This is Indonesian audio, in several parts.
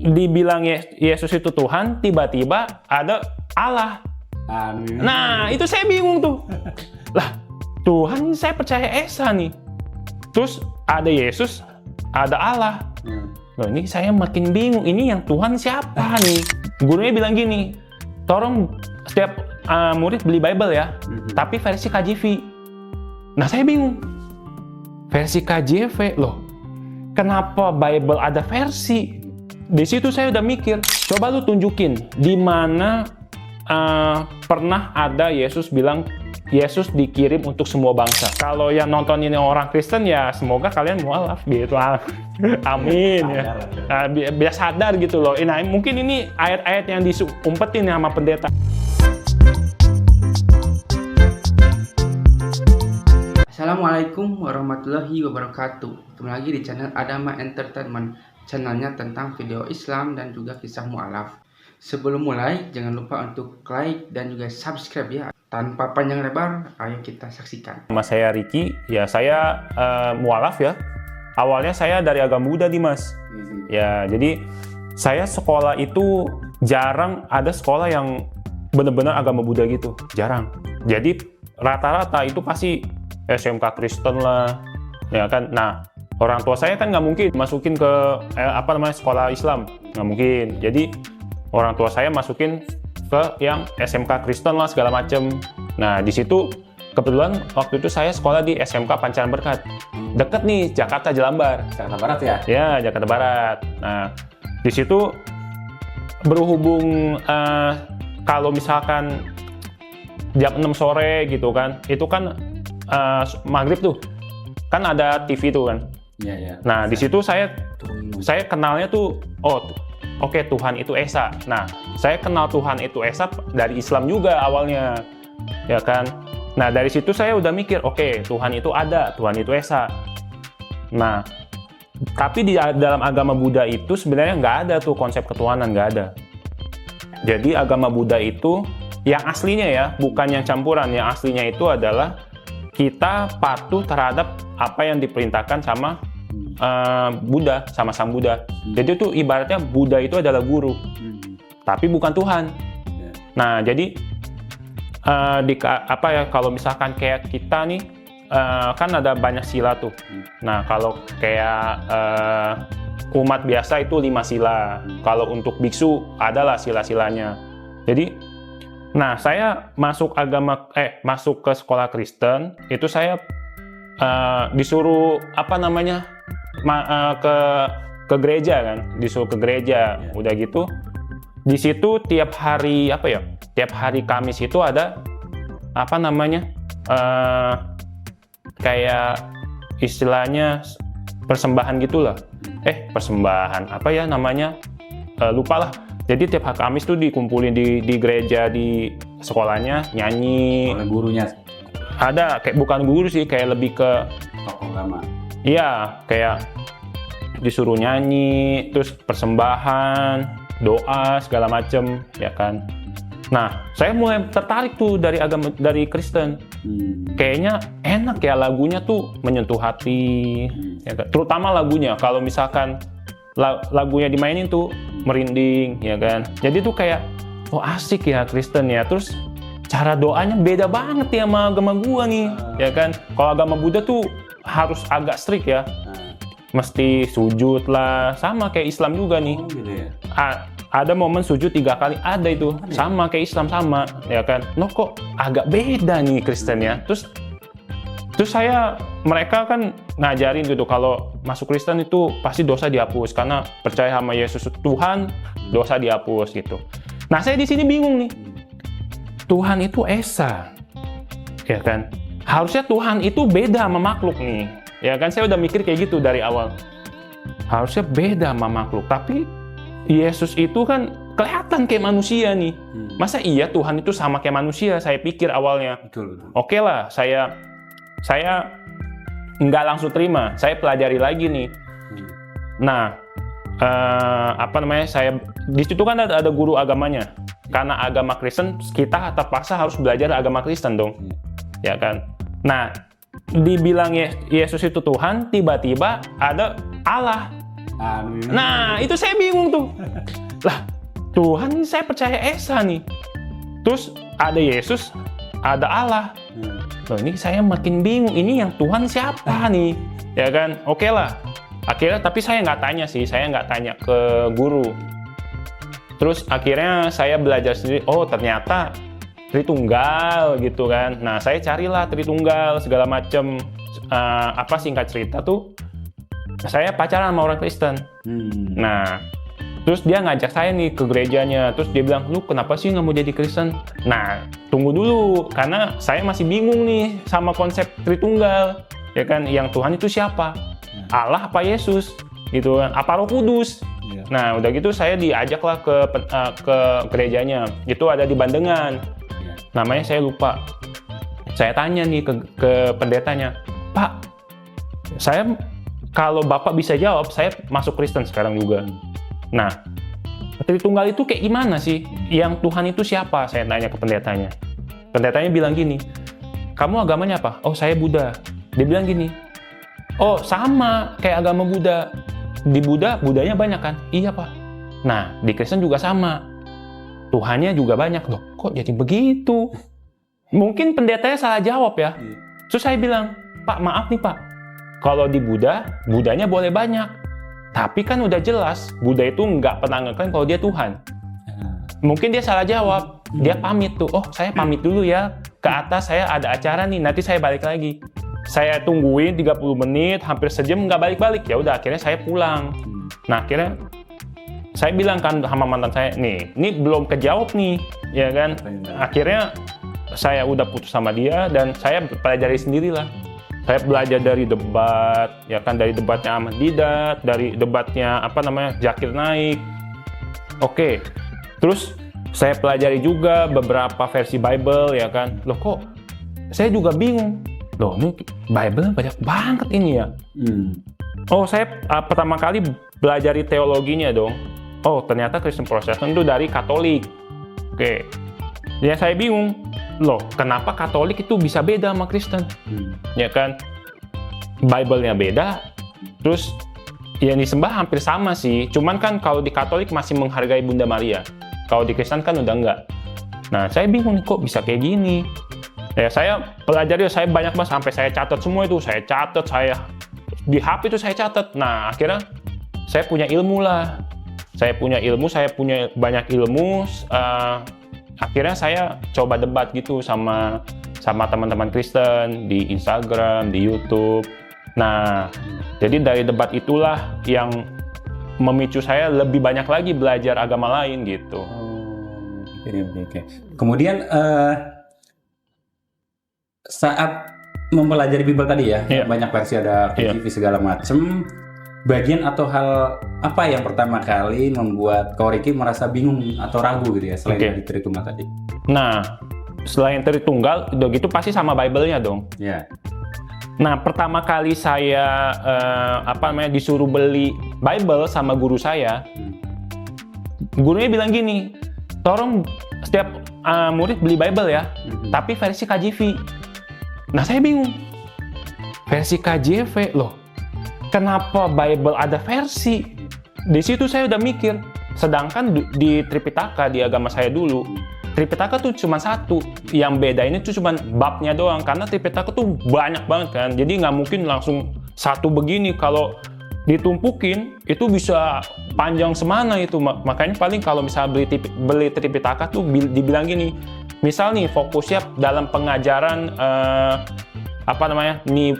dibilang Yesus itu Tuhan, tiba-tiba ada Allah. Amin. Nah, itu saya bingung tuh. Lah, Tuhan saya percaya Esa nih. Terus ada Yesus, ada Allah. Loh, ini saya makin bingung. Ini yang Tuhan siapa nih? Gurunya bilang gini, tolong setiap murid beli Bible ya, tapi versi KJV. Nah, saya bingung. Versi KJV, loh. Kenapa Bible ada versi? Di situ saya udah mikir, coba lu tunjukin di mana pernah ada Yesus bilang Yesus dikirim untuk semua bangsa. Kalau yang nonton ini orang Kristen ya semoga kalian mualaf gitu. Amin ya. Biar sadar gitu loh. Nah, mungkin ini ayat-ayat yang diumpetin sama pendeta. Assalamualaikum warahmatullahi wabarakatuh. Kembali lagi di channel Adama Entertainment, channelnya tentang video Islam dan juga kisah mu'alaf. Sebelum mulai, jangan lupa untuk like dan juga subscribe ya. Tanpa panjang lebar, ayo kita saksikan. Nama saya Ricky, ya saya mu'alaf ya. Awalnya saya dari agama Buddha Dimas. Ya, jadi saya sekolah itu jarang ada sekolah yang benar-benar agama Buddha gitu, jarang. Jadi rata-rata itu pasti SMK Kristen lah, ya kan. Nah, orang tua saya kan nggak mungkin masukin ke sekolah Islam, nggak mungkin. Jadi orang tua saya masukin ke yang SMK Kristen lah segala macem. Nah, di situ kebetulan waktu itu saya sekolah di SMK Pancaran Berkat, deket nih Jakarta Jelambar. Jakarta Barat ya? Ya, Jakarta Barat. Nah, di situ berhubung kalau misalkan jam 6 sore gitu kan, itu kan maghrib tuh kan ada TV tuh kan. Iya, iya. Nah, di situ saya kenalnya tuh, oke, Tuhan itu Esa. Nah, saya kenal Tuhan itu Esa dari Islam juga awalnya, ya kan. Nah, dari situ saya udah mikir, oke, Tuhan itu ada, Tuhan itu Esa. Nah, tapi di dalam agama Buddha itu sebenarnya nggak ada tuh konsep ketuhanan, nggak ada. Jadi agama Buddha itu yang aslinya ya, bukan yang campuran. Yang aslinya itu adalah kita patuh terhadap apa yang diperintahkan sama Buddha, sama Sang Buddha. Jadi itu ibaratnya Buddha itu adalah guru, tapi bukan Tuhan. Nah, jadi kalau misalkan kayak kita nih, kan ada banyak sila tuh. Nah, kalau kayak umat biasa itu 5 sila. Kalau untuk biksu adalah sila-silanya. Jadi nah, saya masuk ke sekolah Kristen, itu saya disuruh ke gereja kan, disuruh ke gereja. Udah gitu, di situ tiap hari Kamis itu ada kayak istilahnya persembahan gitulah. Persembahan lupa lah. Jadi tiap hari Kamis tuh dikumpulin di gereja di sekolahnya, nyanyi. Oleh gurunya? Ada, kayak bukan guru sih, kayak lebih ke tokoh agama. Iya, kayak disuruh nyanyi, terus persembahan, doa segala macem, ya kan. Nah, saya mulai tertarik tuh dari Kristen. Kayaknya enak ya lagunya tuh menyentuh hati, ya kan? Terutama lagunya. Kalau misalkan lagunya dimainin tuh merinding, ya kan. Jadi tuh kayak asik ya Kristen ya. Terus cara doanya beda banget ya sama agama gua nih, ya kan. Kalau agama Buddha tuh harus agak strict ya, mesti sujud lah, sama kayak Islam juga nih. Gitu ya? Ada momen sujud 3 kali, ada itu sama kayak Islam, sama, ya kan. Kok agak beda nih Kristen ya. Terus mereka kan ngajarin gitu, kalau masuk Kristen itu pasti dosa dihapus karena percaya sama Yesus Tuhan, dosa dihapus gitu. Nah, saya di sini bingung nih. Tuhan itu Esa, ya kan? Harusnya Tuhan itu beda sama makhluk nih, ya kan? Saya udah mikir kayak gitu dari awal. Harusnya beda sama makhluk, tapi Yesus itu kan kelihatan kayak manusia nih. Masa iya Tuhan itu sama kayak manusia? Saya pikir awalnya. Betul. Oke lah, saya nggak langsung terima, saya pelajari lagi nih. Nah, saya di situ kan ada guru agamanya. Karena agama Kristen, kita terpaksa harus belajar agama Kristen dong, ya kan. Nah, dibilang Yesus itu Tuhan, tiba-tiba ada Allah. Nah, itu saya bingung tuh. Lah, Tuhan saya percaya Esa nih. Terus ada Yesus, ada Allah. Loh, ini saya makin bingung. Ini yang Tuhan siapa nih? Ya kan? Oke lah. Akhirnya, tapi saya nggak tanya sih. Saya nggak tanya ke guru. Terus akhirnya saya belajar sendiri. Oh, ternyata Tritunggal gitu kan. Nah, saya carilah Tritunggal segala macam. Singkat cerita tuh, saya pacaran sama orang Kristen. Nah, terus dia ngajak saya nih ke gerejanya. Terus dia bilang, lu kenapa sih nggak mau jadi Kristen? Nah, tunggu dulu. Karena saya masih bingung nih sama konsep Tritunggal. Ya kan, yang Tuhan itu siapa? Allah apa Yesus? Gitu kan, apa Roh Kudus? Nah, udah gitu saya diajaklah ke gerejanya. Itu ada di Bandengan. Namanya saya lupa. Saya tanya nih ke pendetanya, Pak, saya kalau Bapak bisa jawab, saya masuk Kristen sekarang juga. Nah, Tritunggal itu kayak gimana sih? Yang Tuhan itu siapa? Saya tanya ke pendetanya. Pendetanya bilang gini, kamu agamanya apa? Oh, saya Buddha. Dia bilang gini, oh sama kayak agama Buddha. Di Buddha, Buddhanya banyak kan? Iya Pak. Nah, di Kristen juga sama. Tuhannya juga banyak. Loh, kok jadi begitu? Mungkin pendetanya salah jawab ya. Terus saya bilang, Pak maaf nih Pak. Kalau di Buddha, Buddhanya boleh banyak. Tapi kan udah jelas, Buddha itu nggak pernah ngeklaim kalau dia Tuhan. Mungkin dia salah jawab. Dia pamit tuh. Oh, saya pamit dulu ya. Ke atas saya ada acara nih, nanti saya balik lagi. Saya tungguin 30 menit, hampir sejam nggak balik-balik. Ya udah, akhirnya saya pulang. Nah, akhirnya saya bilang kan sama mantan saya, nih, ini belum kejawab nih, ya kan? Akhirnya saya udah putus sama dia dan saya pelajari sendirilah. Saya belajar dari debat, ya kan, dari debatnya Ahmad Didat, dari debatnya Zakir Naik. Oke, terus saya pelajari juga beberapa versi Bible, ya kan. Loh kok, saya juga bingung. Loh ini Bible banyak banget ini ya. Oh, saya pertama kali belajar teologinya dong. Oh, ternyata Kristen Protestan itu dari Katolik. Oke, ya saya bingung. Loh, kenapa Katolik itu bisa beda sama Kristen? Ya kan, Bible-nya beda, terus yang disembah hampir sama sih. Cuman kan kalau di Katolik masih menghargai Bunda Maria, kalau di Kristen kan udah enggak. Nah, saya bingung kok bisa kayak gini. Ya saya pelajari, saya banyak banget sampai saya catat semua itu. Saya catat, saya di HP itu saya catat. Nah, akhirnya saya punya ilmu lah. Saya punya banyak ilmu. Akhirnya saya coba debat gitu sama teman-teman Kristen di Instagram, di YouTube. Nah, jadi dari debat itulah yang memicu saya lebih banyak lagi belajar agama lain gitu. Oke. Kemudian saat mempelajari Bible tadi ya, banyak versi, ada KJV segala macam. Bagian atau hal apa yang pertama kali membuat kau Ricky merasa bingung atau ragu gitu ya selain dari Tritunggal tadi? Nah, selain Tritunggal, udah gitu pasti sama Bible-nya dong. Ya. Nah, pertama kali saya disuruh beli Bible sama guru saya, gurunya bilang gini, tolong setiap murid beli Bible ya, tapi versi KJV. Nah, saya bingung, versi KJV loh. Kenapa Bible ada versi? Di situ saya udah mikir. Sedangkan di Tripitaka, di agama saya dulu, Tripitaka tuh cuma satu. Yang beda ini tuh cuma babnya doang. Karena Tripitaka tuh banyak banget kan. Jadi nggak mungkin langsung satu begini. Kalau ditumpukin, itu bisa panjang semana itu. Makanya paling kalau misalnya beli Tripitaka tuh dibilang gini. Misal nih, fokusnya dalam pengajaran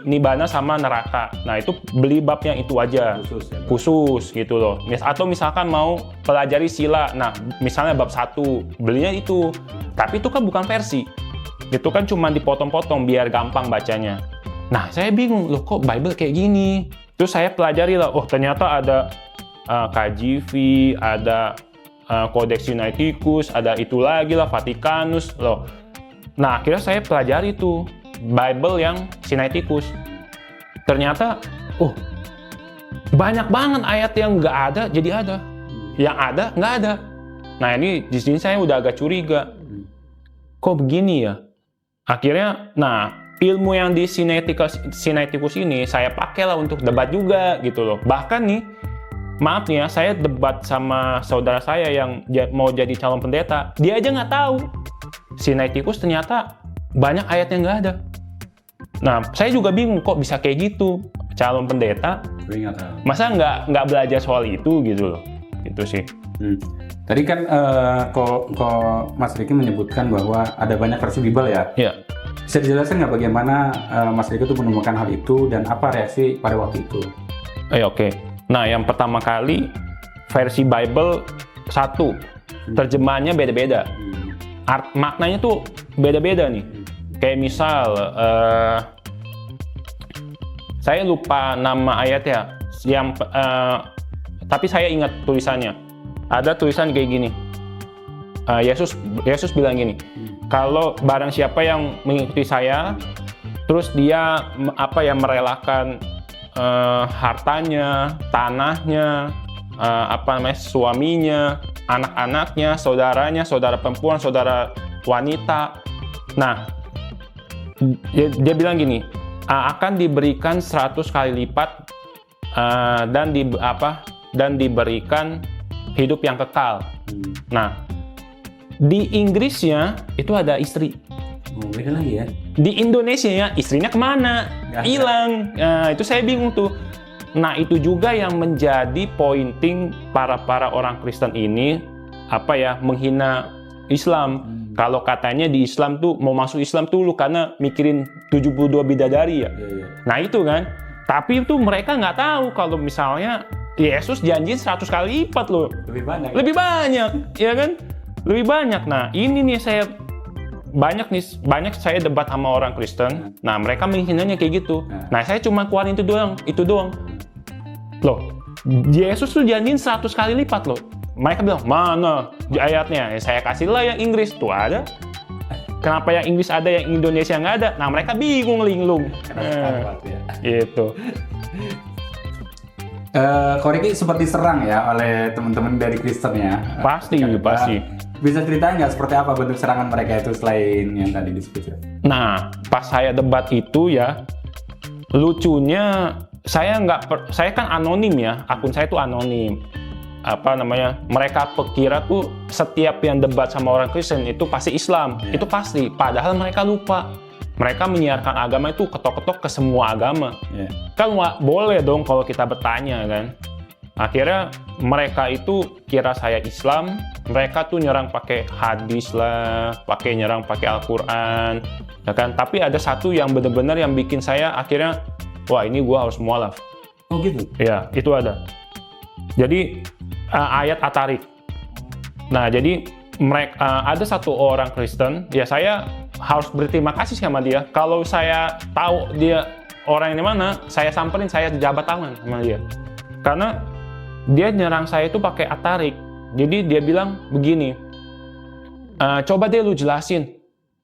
Nibbana sama neraka. Nah, itu beli bab yang itu aja. Khusus gitu loh. Atau misalkan mau pelajari sila. Nah, misalnya bab 1, belinya itu. Tapi itu kan bukan versi. Itu kan cuma dipotong-potong biar gampang bacanya. Nah, saya bingung. Loh, kok Bible kayak gini? Terus saya pelajari lah. Oh, ternyata ada KJV, ada Codex Sinaiticus, ada itu lagi lah, Vaticanus loh. Nah, akhirnya saya pelajari tuh Bible yang Sinaiticus. Ternyata, banyak banget ayat yang nggak ada jadi ada, yang ada nggak ada. Nah, ini di sini saya udah agak curiga. Kok begini ya? Akhirnya, ilmu yang di Sinaiticus ini saya pakai lah untuk debat juga gitu loh. Bahkan nih, maaf nih ya, saya debat sama saudara saya yang mau jadi calon pendeta, dia aja nggak tahu Sinaiticus ternyata banyak ayat yang nggak ada. Nah, saya juga bingung kok bisa kayak gitu, calon pendeta, masa nggak belajar soal itu gitu loh, gitu sih. Tadi kan kok Mas Riki menyebutkan bahwa ada banyak versi Bible ya? Iya. Bisa dijelaskan nggak bagaimana Mas Riki itu menemukan hal itu dan apa reaksi pada waktu itu? Oke. Nah, yang pertama kali versi Bible satu, terjemahannya beda-beda. Maknanya tuh beda-beda nih. Kayak misal, saya lupa nama ayatnya, tapi saya ingat tulisannya. Ada tulisan kayak gini. Yesus bilang gini, kalau barang siapa yang mengikuti saya, terus dia merelakan hartanya, tanahnya, suaminya, anak-anaknya, saudaranya, saudara perempuan, saudara wanita. Nah, dia bilang gini, akan diberikan 100 kali lipat dan diberikan hidup yang kekal. Nah, di Inggrisnya itu ada istri. Beda lagi ya. Di Indonesia ya istrinya kemana? Hilang. Nah, itu saya bingung tuh. Nah, itu juga yang menjadi pointing para orang Kristen ini menghina Islam. Kalau katanya di Islam tuh mau masuk Islam tuh lu karena mikirin 72 bidadari ya. Nah, itu kan. Tapi itu mereka nggak tahu kalau misalnya Yesus janji 100 kali lipat loh. Lebih banyak, ya kan? Lebih banyak. Nah, ini nih banyak saya debat sama orang Kristen. Nah, mereka menghinanya kayak gitu. Nah, saya cuma keluarin itu doang. Loh, Yesus tuh janjiin 100 kali lipat loh. Mereka bilang, mana ayatnya? Ya, saya kasih lah yang Inggris. Tuh ada. Kenapa yang Inggris ada, yang Indonesia nggak ada? Nah, mereka bingung linglung. Gitu. Ko Riki sempat diserang ya oleh teman-teman dari Kristen ya. Pasti. Bisa ceritain nggak seperti apa bentuk serangan mereka itu selain yang tadi disebut? Nah, pas saya debat itu ya, lucunya saya kan anonim ya, akun saya tuh anonim. Mereka kira tuh setiap yang debat sama orang Kristen itu pasti Islam, itu pasti. Padahal mereka lupa. Mereka menyiarkan agama itu ketok-ketok ke semua agama. Kan nggak boleh dong kalau kita bertanya kan. Akhirnya mereka itu kira saya Islam, mereka tuh nyerang pakai hadis lah, nyerang pakai Al-Quran, ya kan. Tapi ada satu yang benar-benar yang bikin saya akhirnya, wah ini gua harus mualaf. Oh gitu? Ya, itu ada. Jadi ayat At-Tariq. Nah, jadi mereka ada satu orang Kristen, ya saya harus berterima kasih sama dia. Kalau saya tahu dia orang yang mana, saya samperin, saya jabat tangan sama dia. Karena dia nyerang saya itu pakai At-Tariq. Jadi dia bilang begini, coba deh lu jelasin,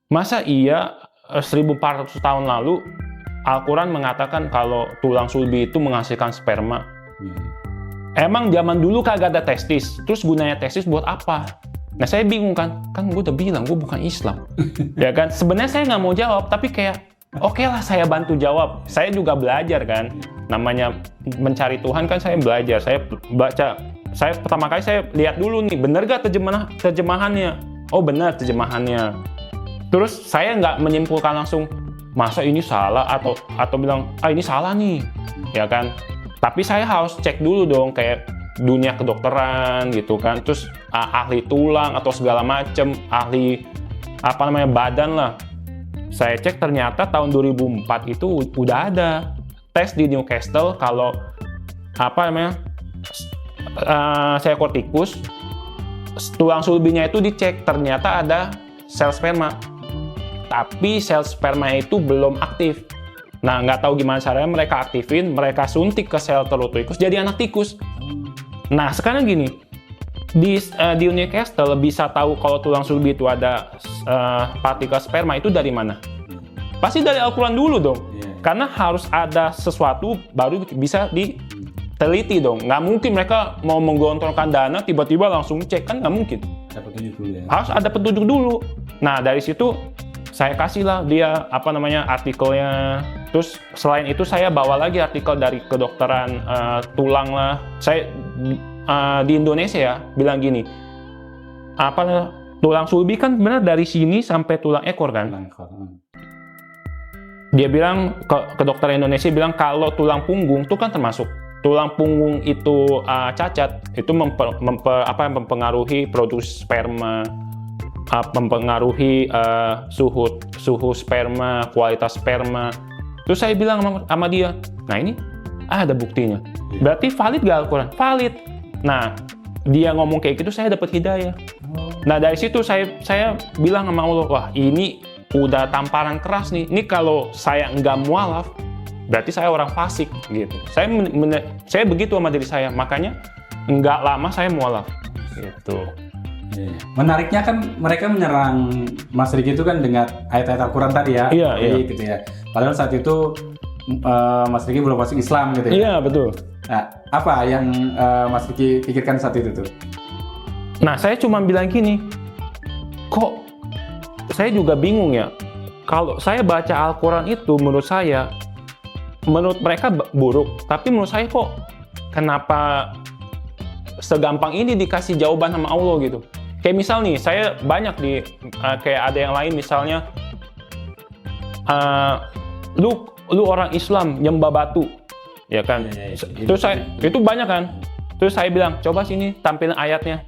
masa iya 1400 tahun lalu Al-Quran mengatakan kalau tulang sulbi itu menghasilkan sperma. Emang zaman dulu kagak ada testis, terus gunanya testis buat apa? Nah, saya bingung kan gue udah bilang gue bukan Islam. Ya kan, sebenarnya saya nggak mau jawab, tapi kayak oke lah saya bantu jawab. Saya juga belajar kan, namanya mencari Tuhan kan, saya belajar, saya baca. Saya pertama kali saya lihat dulu nih, bener gak terjemahannya? Oh benar terjemahannya. Terus saya nggak menyimpulkan langsung, masa ini salah atau bilang ini salah nih, ya kan? Tapi saya harus cek dulu dong, kayak dunia kedokteran gitu kan, terus ahli tulang atau segala macem, ahli badan lah. Saya cek ternyata tahun 2004 itu udah ada tes di Newcastle kalau seekor tikus, tulang sulbinya itu dicek, ternyata ada sel sperma. Tapi sel sperma itu belum aktif. Nah, nggak tahu gimana caranya mereka aktifin, mereka suntik ke sel telur tikus, jadi anak tikus. Nah, sekarang gini, di Newcastle bisa tahu kalau tulang sulbi itu ada partikel sperma itu dari mana? Pasti dari Al-Quran dulu dong. Karena harus ada sesuatu baru bisa diteliti dong. Nggak mungkin mereka mau menggelontorkan dana tiba-tiba langsung cek, kan nggak mungkin. Ada petunjuk dulu ya? Harus ada petunjuk dulu. Nah, dari situ saya kasih lah dia artikelnya, Terus selain itu saya bawa lagi artikel dari kedokteran tulang lah. Saya di Indonesia ya bilang gini, tulang sulbi kan benar dari sini sampai tulang ekor kan. Dia bilang ke dokter Indonesia bilang kalau tulang punggung itu kan termasuk tulang punggung itu cacat, itu mempengaruhi produksi sperma, mempengaruhi suhu sperma, kualitas sperma. Terus saya bilang sama dia, nah ini ada buktinya. Berarti valid gak Al-Quran? Valid. Nah, dia ngomong kayak gitu, saya dapat hidayah. Nah, dari situ saya bilang sama Allah, wah ini udah tamparan keras nih. Ini kalau saya nggak mualaf, berarti saya orang fasik gitu. Saya begitu sama diri saya, makanya nggak lama saya mualaf. Gitu. Menariknya kan mereka menyerang Mas Riki itu kan dengan ayat-ayat Al-Quran tadi ya. Iya. Gitu ya. Padahal saat itu Mas Riki belum masuk Islam gitu ya. Iya, betul. Nah, apa yang Mas Riki pikirkan saat itu tuh? Nah, saya cuma bilang gini, kok saya juga bingung ya. Kalau saya baca Al-Quran itu menurut mereka buruk, tapi menurut saya kok kenapa segampang ini dikasih jawaban sama Allah gitu. Kayak misal nih, saya banyak kayak ada yang lain misalnya, lu orang Islam nyembah batu, ya kan? Terus itu banyak kan. Terus saya bilang, coba sini tampilin ayatnya.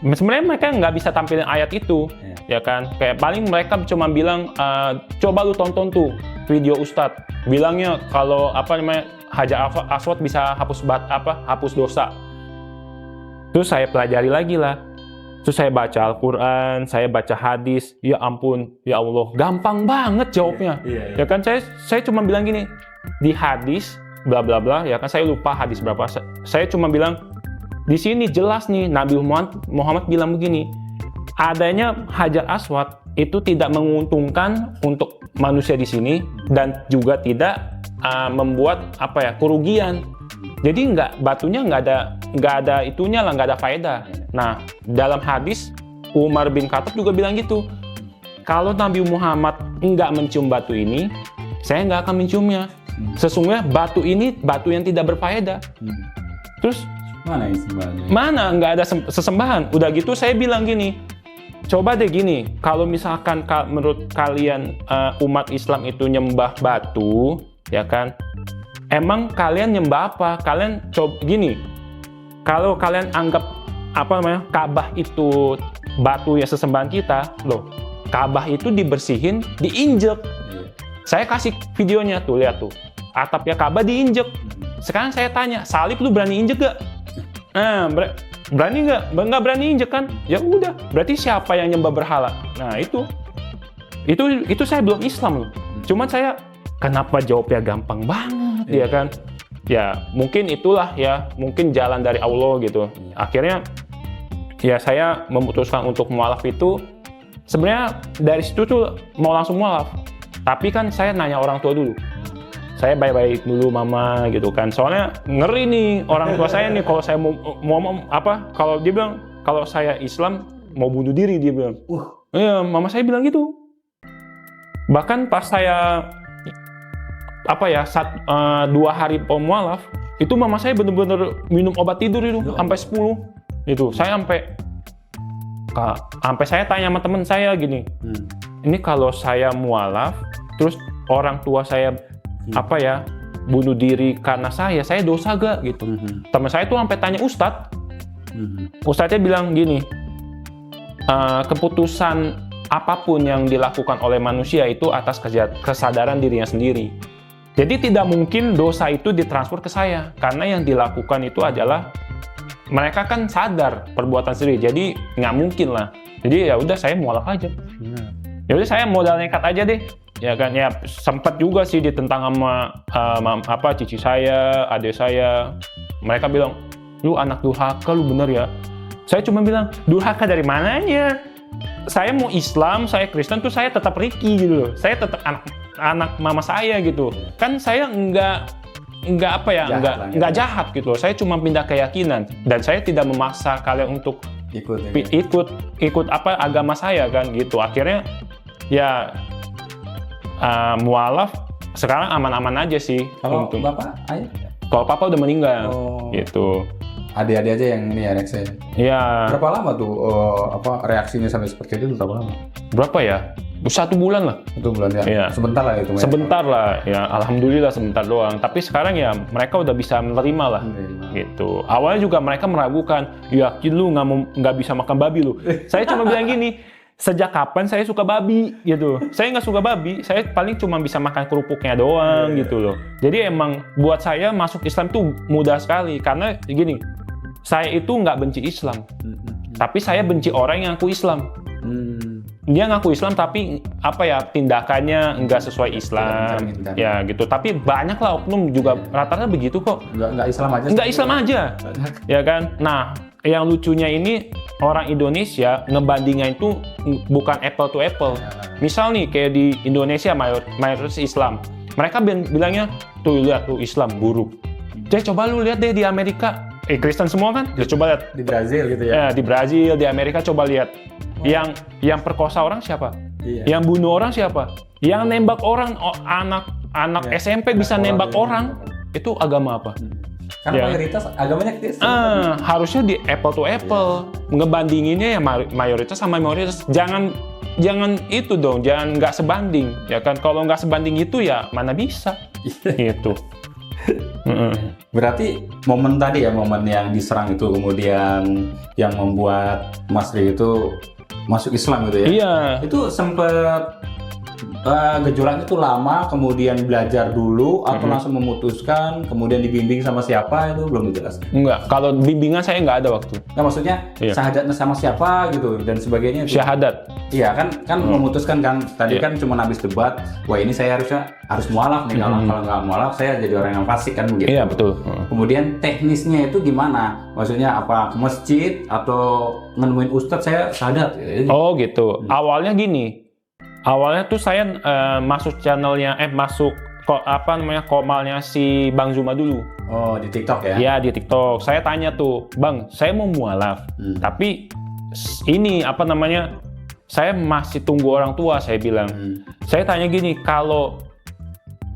Sebenarnya mereka nggak bisa tampilin ayat itu, ya kan? Kayak paling mereka cuma bilang, coba lu tonton tuh video Ustadz, bilangnya kalau Hajar Aswad bisa hapus dosa. Terus saya pelajari lagi lah. Terus saya baca Al-Quran, saya baca hadis, ya ampun, ya Allah, gampang banget jawabnya. Ya kan saya cuma bilang gini, di hadis bla bla bla, ya kan saya lupa hadis berapa. Saya cuma bilang di sini jelas nih Nabi Muhammad bilang begini, adanya Hajar Aswad itu tidak menguntungkan untuk manusia di sini dan juga tidak membuat kerugian. Jadi batunya nggak ada itunya lah, nggak ada faedah. Nah, dalam hadis Umar bin Khattab juga bilang gitu. Kalau Nabi Muhammad nggak mencium batu ini, saya nggak akan menciumnya. Sesungguhnya batu ini batu yang tidak berfaedah. Terus mana sesembahannya? Mana nggak ada sesembahan. Udah gitu saya bilang gini, coba deh gini, kalau misalkan menurut kalian umat Islam itu nyembah batu, ya kan? Emang kalian nyembah apa? Kalian coba gini, kalau kalian anggap Ka'bah itu batu ya sesembahan kita, loh, Ka'bah itu dibersihin, diinjek. Saya kasih videonya tuh, lihat tuh, atapnya Ka'bah diinjek. Sekarang saya tanya, salib lu berani injek gak? Nah, berani nggak? Nggak berani injek kan? Ya udah, berarti siapa yang nyembah berhala? Nah itu saya belum Islam loh. Cuman saya kenapa jawabnya gampang banget, ya kan? Ya mungkin itulah ya, mungkin jalan dari Allah gitu. Akhirnya ya saya memutuskan untuk mualaf itu. Sebenarnya dari situ tuh mau langsung mualaf, tapi kan saya nanya orang tua dulu. Saya baik-baik dulu mama gitu kan, soalnya ngeri nih orang tua saya nih kalau saya mau kalau dia bilang kalau saya Islam mau bunuh diri, dia bilang. Iya, mama saya bilang gitu. Bahkan pas saya 2 hari mualaf itu mama saya bener-bener minum obat tidur itu sampai 10 itu. Saya sampai saya tanya sama teman saya gini, ini kalau saya mualaf terus orang tua saya bunuh diri karena saya dosa gak gitu. Teman saya tuh sampai tanya Ustadz. Ustadznya bilang gini, keputusan apapun yang dilakukan oleh manusia itu atas kesadaran dirinya sendiri. Jadi tidak mungkin dosa itu ditransfer ke saya, karena yang dilakukan itu adalah mereka kan sadar perbuatan sendiri. Jadi nggak mungkin lah. Jadi ya udah saya mualaf aja. Ya udah saya modal nekat aja deh. Ya kan, ya sempat juga sih ditentang sama cici saya, adik saya. Mereka bilang, lu anak durhaka, lu bener ya. Saya cuma bilang, durhaka dari mananya? Saya mau Islam, saya Kristen tuh saya tetap Riki gitu loh. Saya tetap anak mama saya gitu. Kan saya nggak jahat gitu loh. Saya cuma pindah keyakinan dan saya tidak memaksa kalian untuk ikut agama saya kan gitu. Akhirnya ya mualaf sekarang aman-aman aja sih. Kalau bapak, ayah? Kalau papa udah meninggal, gitu. Adik-adik aja yang ini ya reaksinya. Iya. Berapa lama tuh reaksinya sampai seperti itu? Berapa lama? Berapa ya? 1 bulan lah. 1 bulan ya. Iya. Sebentar lah itu. Sebentar lah, ya alhamdulillah sebentar doang. Tapi sekarang ya mereka udah bisa menerima lah, gitu. Awalnya juga mereka meragukan, yakin lu nggak bisa makan babi lu. Saya cuma bilang gini, sejak kapan saya suka babi gitu. Saya nggak suka babi, saya paling cuma bisa makan kerupuknya doang gitu loh. Jadi emang buat saya masuk Islam tuh mudah sekali karena gini. Saya itu nggak benci Islam, tapi saya benci orang yang ngaku Islam. Dia ngaku Islam tapi apa ya tindakannya nggak sesuai Islam, ya gitu. Tapi banyak lah oknum juga rata-rata begitu kok. Nggak Islam aja. Nggak Islam aja, ya kan. Nah, yang lucunya ini orang Indonesia ngebandingin itu bukan apple to apple. Misal nih kayak di Indonesia mayoritas Islam, mereka bilangnya tuh lihat tuh Islam buruk. Jadi coba lu lihat deh di Amerika. Kristen semua kan? Ya, coba lihat di Brazil gitu ya. Di Brazil, di Amerika coba lihat. Yang perkosa orang siapa? Iya. Yang bunuh orang siapa? Yang nembak orang anak SMP bisa nembak orang. Itu agama apa? Karena mayoritas agamanya Kristen. Harusnya di apple to apple. Ngebandinginnya ya mayoritas sama minoritas. Jangan itu dong, jangan nggak sebanding. Ya kan kalau nggak sebanding itu ya mana bisa. Gitu. Berarti momen tadi ya, momen yang diserang itu kemudian yang membuat Mas Ri itu masuk Islam gitu ya? Iya. Itu sempat gejolak itu lama, kemudian belajar dulu atau langsung memutuskan, kemudian dibimbing sama siapa itu belum jelas? Enggak, kalau bimbingan saya nggak ada waktu. Nah maksudnya syahadatnya sama siapa gitu dan sebagainya. Itu. Syahadat. Iya kan memutuskan kan tadi kan cuma habis debat, wah ini saya harus mualaf nih kalau nggak mualaf saya jadi orang yang fasik kan begitu. Iya betul. Kemudian teknisnya itu gimana? Maksudnya apa ke masjid atau nemuin ustadz saya syahadat? Oh gitu. Awalnya gini. Awalnya tuh saya masuk channelnya, komalnya si Bang Zuma dulu. Oh, di TikTok ya? Iya, di TikTok. Saya tanya tuh, Bang, saya mau mualaf. Tapi ini saya masih tunggu orang tua, saya bilang. Saya tanya gini, kalau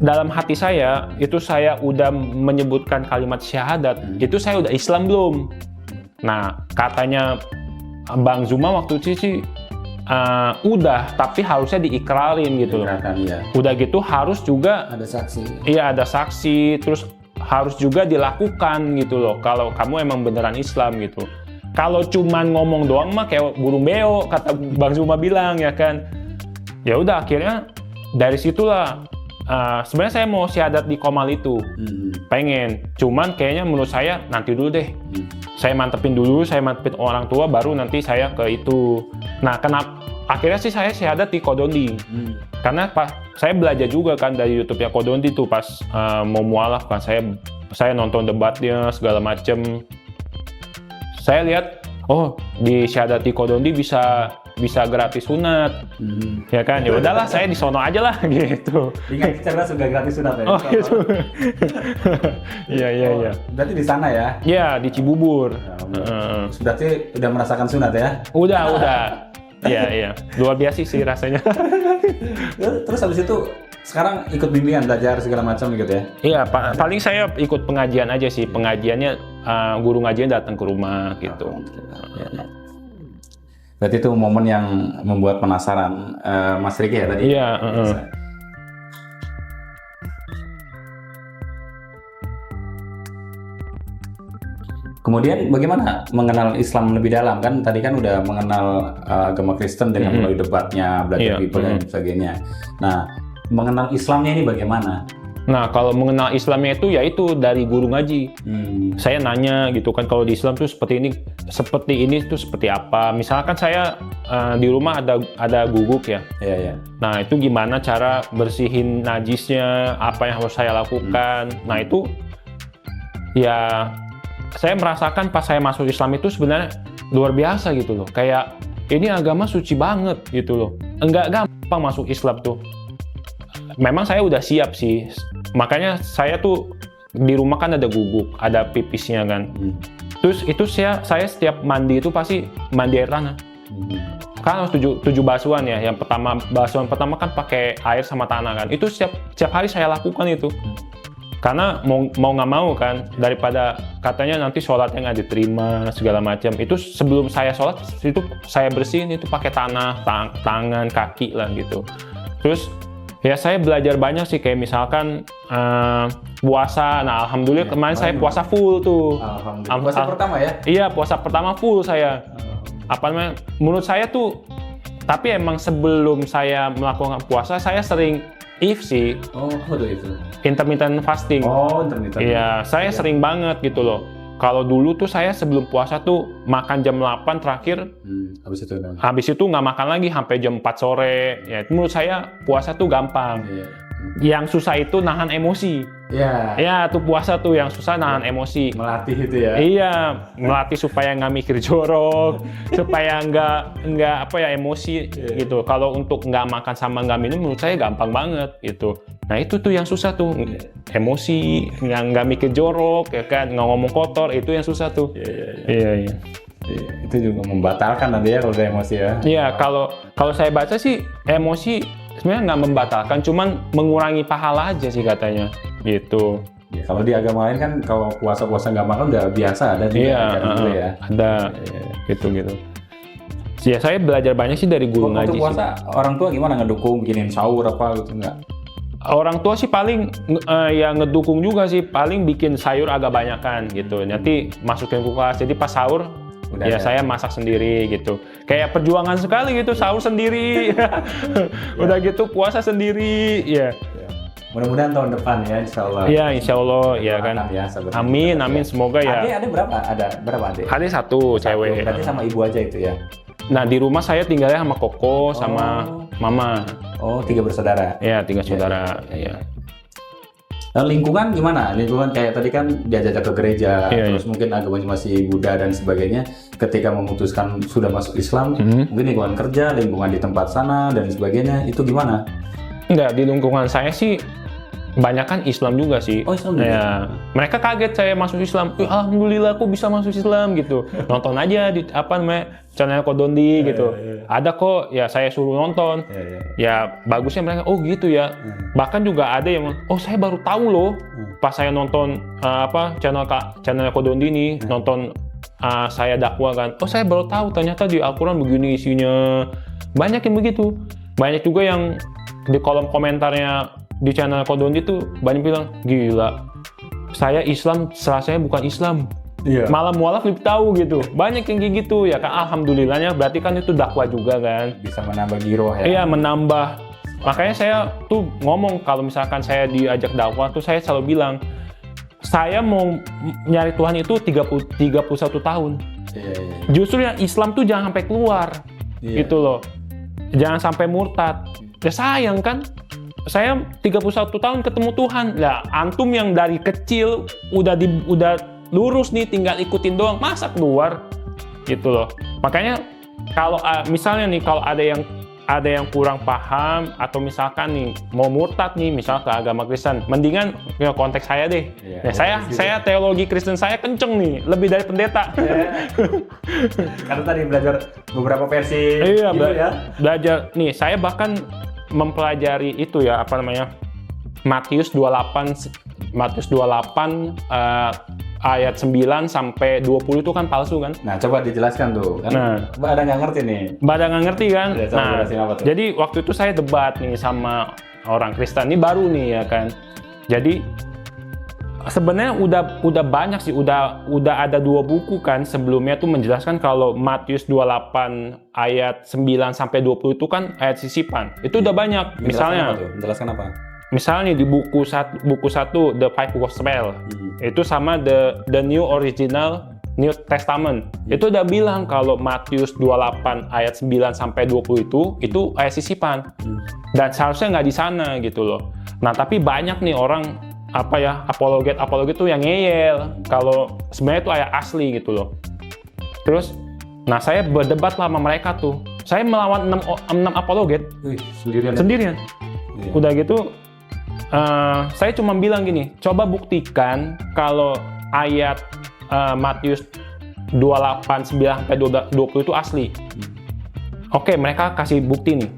dalam hati saya, itu saya udah menyebutkan kalimat syahadat, itu saya udah Islam belum? Nah, katanya Bang Zuma waktu itu sih, udah, tapi harusnya diikrarin gitu loh. Ya. Udah gitu harus juga ada saksi. Iya ada saksi, terus harus juga dilakukan gitu loh. Kalau kamu emang beneran Islam gitu. Kalau cuman ngomong doang mah kayak burung beo kata Bang Zuma bilang ya kan. Ya udah akhirnya dari situlah. Sebenarnya saya mau syahadat di Komal itu, pengen. Cuman kayaknya menurut saya nanti dulu deh. Saya mantepin orang tua, baru nanti saya ke itu. Nah, akhirnya sih saya syahadat di Kodondi. Karena saya belajar juga kan dari YouTube-nya Kodondi tuh pas mau mualaf kan. Saya nonton debatnya segala macem. Saya lihat, oh di syahadat di Kodondi bisa gratis sunat, ya kan? Ya udahlah, saya di sono aja lah gitu. Ingat cerdas juga gratis sunat ya? Oh gitu. Iya. Berarti di sana ya? Iya, di Cibubur. Berarti udah merasakan sunat ya? Udah. Iya. Luar biasa sih rasanya. Terus habis itu sekarang ikut bimbingan, belajar segala macam gitu ya? Iya, paling saya ikut pengajian aja sih. Pengajiannya guru ngajian datang ke rumah gitu. Berarti itu momen yang membuat penasaran Mas Riki ya tadi? Iya. Kemudian bagaimana mengenal Islam lebih dalam? Kan tadi kan udah mengenal agama Kristen dengan melalui debatnya, belajar Bible dan sebagainya. Nah, mengenal Islamnya ini bagaimana? Nah, kalau mengenal Islamnya itu ya itu dari guru ngaji. Saya nanya gitu kan, kalau di Islam tuh seperti ini tuh seperti apa? Misalkan saya di rumah ada guguk ya. Iya. Nah, itu gimana cara bersihin najisnya? Apa yang harus saya lakukan? Nah, itu ya saya merasakan pas saya masuk Islam itu sebenarnya luar biasa gitu loh. Kayak ini agama suci banget gitu loh. Enggak gampang masuk Islam tuh. Memang saya udah siap sih. Makanya saya tuh di rumah kan ada guguk, ada pipisnya kan. Terus itu saya setiap mandi itu pasti mandi air tanah. kan harus 7 basuhan ya. Yang pertama, basuhan pertama kan pakai air sama tanah kan. Itu setiap hari saya lakukan itu. Karena mau nggak mau kan, daripada katanya nanti sholatnya nggak diterima segala macam. Itu sebelum saya sholat itu saya bersihin itu pakai tanah, tangan, kaki lah gitu. Terus ya saya belajar banyak sih, kayak misalkan puasa. Nah alhamdulillah kemarin saya puasa full tuh. Alhamdulillah. Puasa pertama ya? Iya, puasa pertama full saya. Apa namanya? Menurut saya tuh, tapi emang sebelum saya melakukan puasa saya sering sih. Oh, apa tuh itu? Intermittent fasting. Oh, intermittent. Iya, saya sering banget gitu loh. Kalau dulu tuh saya sebelum puasa tuh makan jam 8 terakhir. Habis itu nggak makan lagi sampai jam 4 sore. Ya, menurut saya puasa tuh gampang. Iya. Yang susah itu nahan emosi. Iya. Ya, tuh puasa tuh yang susah nahan emosi. Melatih itu ya. Iya, melatih supaya nggak mikir jorok, supaya nggak apa ya emosi gitu. Kalau untuk nggak makan sama nggak minum, menurut saya gampang banget gitu. Nah itu tuh yang susah tuh, emosi, yang nggak mikir jorok, ya kan, nggak ngomong kotor, itu yang susah tuh. Iya. Itu juga membatalkan nanti ya kalau ada emosi ya. Iya, kalau saya baca sih emosi sebenarnya nggak membatalkan, cuman mengurangi pahala aja sih katanya, gitu. Ya, kalau di agama lain kan kalau puasa-puasa nggak makan udah biasa, ada ya. Ada, gitu. Ya saya belajar banyak sih dari guru ngaji. Waktu puasa sih. Orang tua gimana ngedukung, bikinin sahur apa gitu nggak? Orang tua sih paling ya ngedukung juga sih, paling bikin sayur agak banyakan gitu. Nanti masukin kulkas, jadi pas sahur udah ya saya masak sendiri gitu. Kayak perjuangan sekali gitu, sahur sendiri. Udah gitu puasa sendiri, ya. Mudah-mudahan tahun depan ya, insya Allah. Iya, insya Allah, ya kan. Ya, amin, semoga ya. Adik berapa? Ada berapa adik? Adik satu, cewek. Berarti sama ibu aja itu ya? Nah, di rumah saya tinggalnya sama Koko, sama Mama. Oh, 3 bersaudara? Iya, 3 saudara, iya. Lingkungan gimana? Lingkungan kayak tadi kan diajak ke gereja, terus mungkin agamanya masih Buddha dan sebagainya. Ketika memutuskan sudah masuk Islam, mungkin lingkungan kerja, lingkungan di tempat sana dan sebagainya, itu gimana? Enggak, di lingkungan saya sih banyakan Islam juga sih. Oh, Islam juga? Ya, mereka kaget saya masuk Islam. Alhamdulillah aku bisa masuk Islam gitu. Nonton aja di channel Kodondi gitu. Ada kok, ya saya suruh nonton. Ya bagusnya mereka, oh gitu ya. Bahkan juga ada yang, oh saya baru tahu loh. Pas saya nonton channel Kodondi nih, nonton saya dakwah kan. Oh saya baru tahu ternyata di Al-Quran begini isinya. Banyak yang begitu. Banyak juga yang di kolom komentarnya di channel Kodondi tuh banyak bilang, gila, saya Islam, setelah saya bukan Islam. Malah mualaf lebih tahu gitu. Banyak yang kayak gitu ya kan, alhamdulillahnya berarti kan itu dakwah juga kan. Bisa menambah giroh ya. Iya, menambah. Makanya saya tuh ngomong kalau misalkan saya diajak dakwah tuh saya selalu bilang, saya mau nyari Tuhan itu 31 tahun. Justru yang Islam tuh jangan sampai keluar. Gitu loh. Jangan sampai murtad. Ya sayang kan. Saya 31 tahun ketemu Tuhan. Lah, antum yang dari kecil udah lurus nih, tinggal ikutin doang, masa keluar? Gitu loh. Makanya kalau misalnya nih kalau ada yang kurang paham atau misalkan nih mau murtad nih, misal ke agama Kristen, mendingan ya konteks saya deh. Saya teologi Kristen saya kenceng nih, lebih dari pendeta. Karena tadi belajar beberapa versi. Iya, belajar nih. Saya bahkan mempelajari itu ya, Matius 28 ayat 9 sampai 20 itu kan palsu kan. Nah, coba dijelaskan tuh. Kan ada nggak ngerti nih. Ada nggak ngerti kan. Nah, jadi waktu itu saya debat nih sama orang Kristen. Ini baru nih ya kan. Jadi sebenarnya udah banyak sih, udah ada 2 buku kan sebelumnya tuh menjelaskan kalau Matius 28 ayat 9 sampai 20 itu kan ayat sisipan. Itu udah banyak. Menjelaskan apa? Misalnya di buku 1 The Five Gospel. Itu sama the New Original New Testament. Itu udah bilang kalau Matius 28 ayat 9 sampai 20 itu ayat sisipan. Dan seharusnya nggak di sana gitu loh. Nah, tapi banyak nih orang apologet tuh yang ngeyel kalau sebenarnya itu ayat asli gitu loh. Terus saya berdebat lah sama mereka tuh. Saya melawan 6 apologet sendirian. Udah gitu saya cuma bilang gini, coba buktikan kalau ayat Matius 28 9 sampai 20 itu asli. Oke, mereka kasih bukti nih,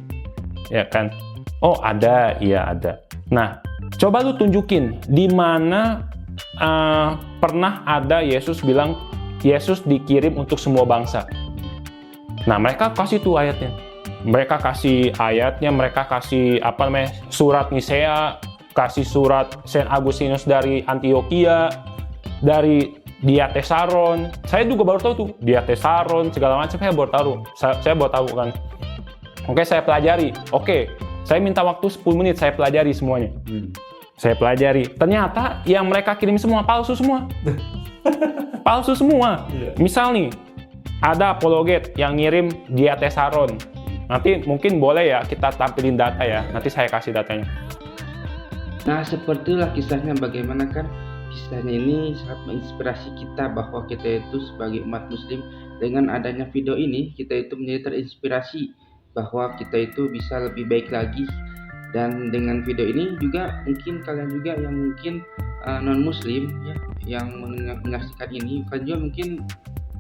ya kan? Oh ada, iya ada. Nah, coba lu tunjukin di mana pernah ada Yesus bilang Yesus dikirim untuk semua bangsa. Nah, mereka kasih tuh ayatnya. Mereka kasih ayatnya, mereka kasih surat Nisea, kasih surat Saint Agustinus dari Antioquia, dari Diatesaron. Saya juga baru tahu tuh Diatesaron segala macam, saya baru tahu. Saya baru tahu kan. Oke, saya pelajari. Oke, saya minta waktu 10 menit, saya pelajari semuanya. Saya pelajari. Ternyata yang mereka kirim semua palsu semua. Palsu semua. Misal nih, ada apologet yang ngirim Diatesaron. Nanti mungkin boleh ya kita tampilin data ya. Nanti saya kasih datanya. Nah, sepertilah kisahnya, bagaimana kan kisahnya ini sangat menginspirasi kita bahwa kita itu sebagai umat muslim, dengan adanya video ini kita itu menjadi terinspirasi bahwa kita itu bisa lebih baik lagi. Dan dengan video ini juga mungkin kalian juga yang mungkin non muslim ya, yang menyaksikan ini, kalian juga mungkin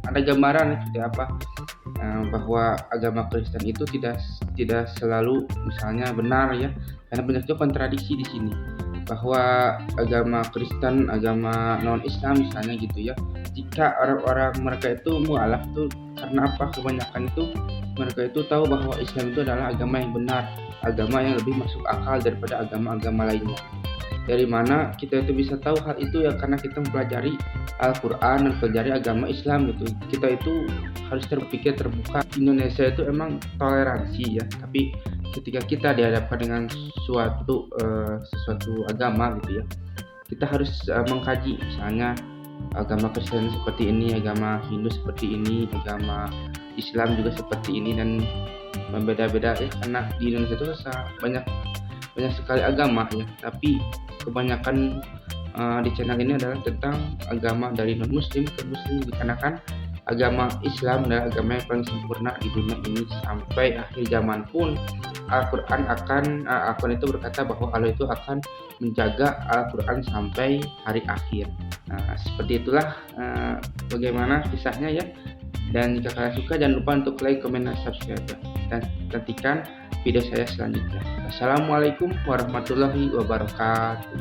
ada gambaran seperti apa bahwa agama Kristen itu tidak selalu misalnya benar ya, karena banyak juga kontradiksi di sini, bahwa agama Kristen, agama non Islam misalnya gitu ya, jika orang-orang mereka itu mualaf tuh karena apa, kebanyakan itu mereka itu tahu bahwa Islam itu adalah agama yang benar, agama yang lebih masuk akal daripada agama-agama lainnya. Dari mana kita itu bisa tahu hal itu ya, karena kita mempelajari Al-Quran dan mempelajari agama Islam gitu. Kita itu harus terpikir terbuka. Indonesia itu emang toleransi ya, tapi ketika kita dihadapkan dengan sesuatu agama gitu ya, kita harus mengkaji, misalnya agama Kristen seperti ini, agama Hindu seperti ini, agama Islam juga seperti ini, dan berbeda-beda ya, karena di Indonesia itu banyak sekali agama ya, tapi kebanyakan di channel ini adalah tentang agama dari non muslim ke muslim, dikarenakan agama Islam adalah agama yang paling sempurna di dunia ini. Sampai akhir zaman pun Al-Quran itu berkata bahwa Allah itu akan menjaga Al-Quran sampai hari akhir. Nah, seperti itulah bagaimana kisahnya ya. Dan jika kalian suka, jangan lupa untuk like, comment, dan subscribe ya. Dan nantikan video saya selanjutnya. Assalamualaikum warahmatullahi wabarakatuh.